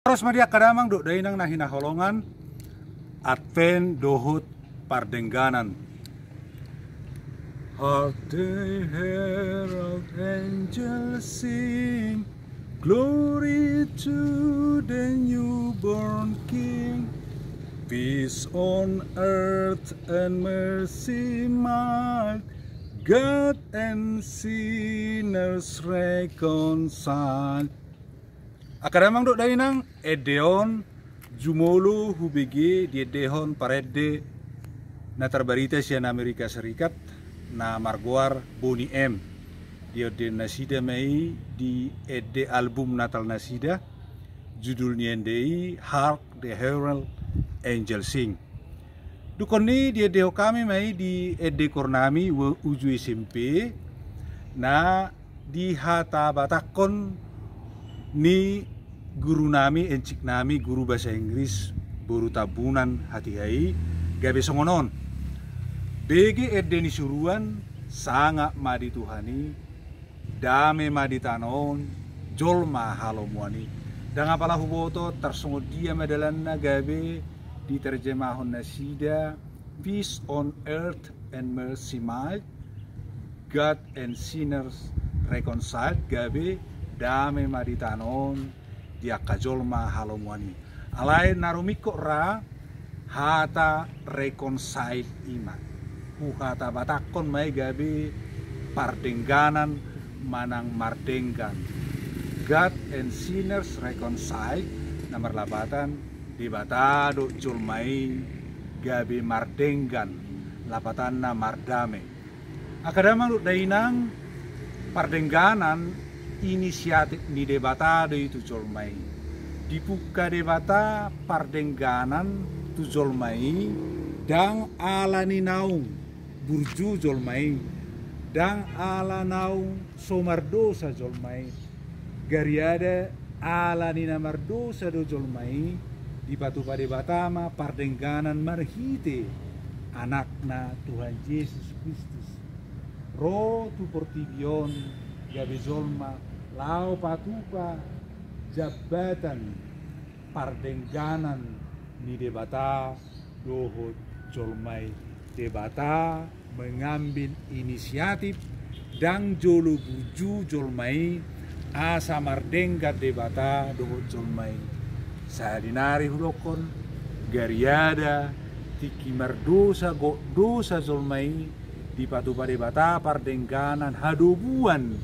Terus media kadamang duk dainang nahinaholongan Advent dohut pardengganan. Hark the herald angels sing, glory to the newborn King. Peace on earth and mercy mild, God and sinners reconciled. Akadamang duk dainang edeon jumolo hubigi diedehon parede na terbarita siya na Amerika Serikat na marguar Boni M. Dia de nasida mai di ede album natal nasida judulnya ndei Hark the Herald Angel Sing. Dukoni dia deho kami mai di ede kornami uju SMP na di hata batakon ni guru nami encik nami guru bahasa Inggris buru tabunan hati hai gabe songonon bege edeni suruan sanga madi tuhani dame madi tanon jolma halomuani dan apalah huboto tersongo dia medalanna gabe diterjemahon nasida peace on earth and mercy mild, God and sinners reconciled gabe dame madi tanon dia kajolma halomuani alai narumiko ra hata reconcile iman hata batakon mai gabi pardengganan manang mardenggan God and sinners reconcile nomor labatan di batado julmai gabi mardenggan lapatan na mardame akadamang dainang pardengganan inisiatif ni debata itu jolmai dibuka debata pardengganan tu jolmai dang ala ni naung burju jolmai dang ala naung somardosa jolmai gariada ala ni namardosa do jolmai di batu pada batama pardengganan marhite anakna Tuhan Yesus Kristus roh tu portibion gabe jolma lau patuka jabatan pardengganan ni debata dohot jolmai debata mengambil inisiatif dan jolo buju jolmai asa mardenggat debata dohot jolmai sadinari hulokon gariada tiki mardosa go dosa jolmai di patu debata pardengganan hadobuan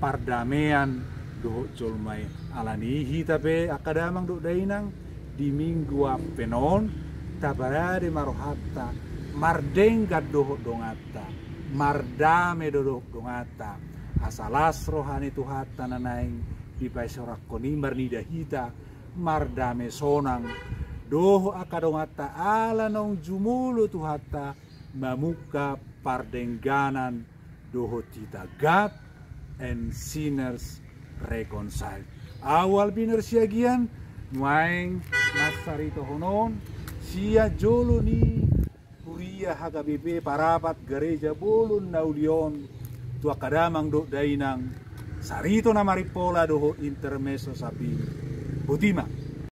pardamaian dohot jolmai alanihi tapi akadamang dok dainang di minggu penon tabarade marohatta mardenggat dohot dongata mardame dohot dongata asalas rohani tuhatta nanaing di paisorak koni marnida hita mardame sonang doho akadongata ala nong jumulu tuhatta mamuka pardengganan dohot kita God and sinners reconciled. Awal biner siagian maeng nasarito honon sia jolo ni kuria hagabibe parapat gereja bolun naulion tu akadamang dok dainang sarito na maripola doho intermeso sapi butima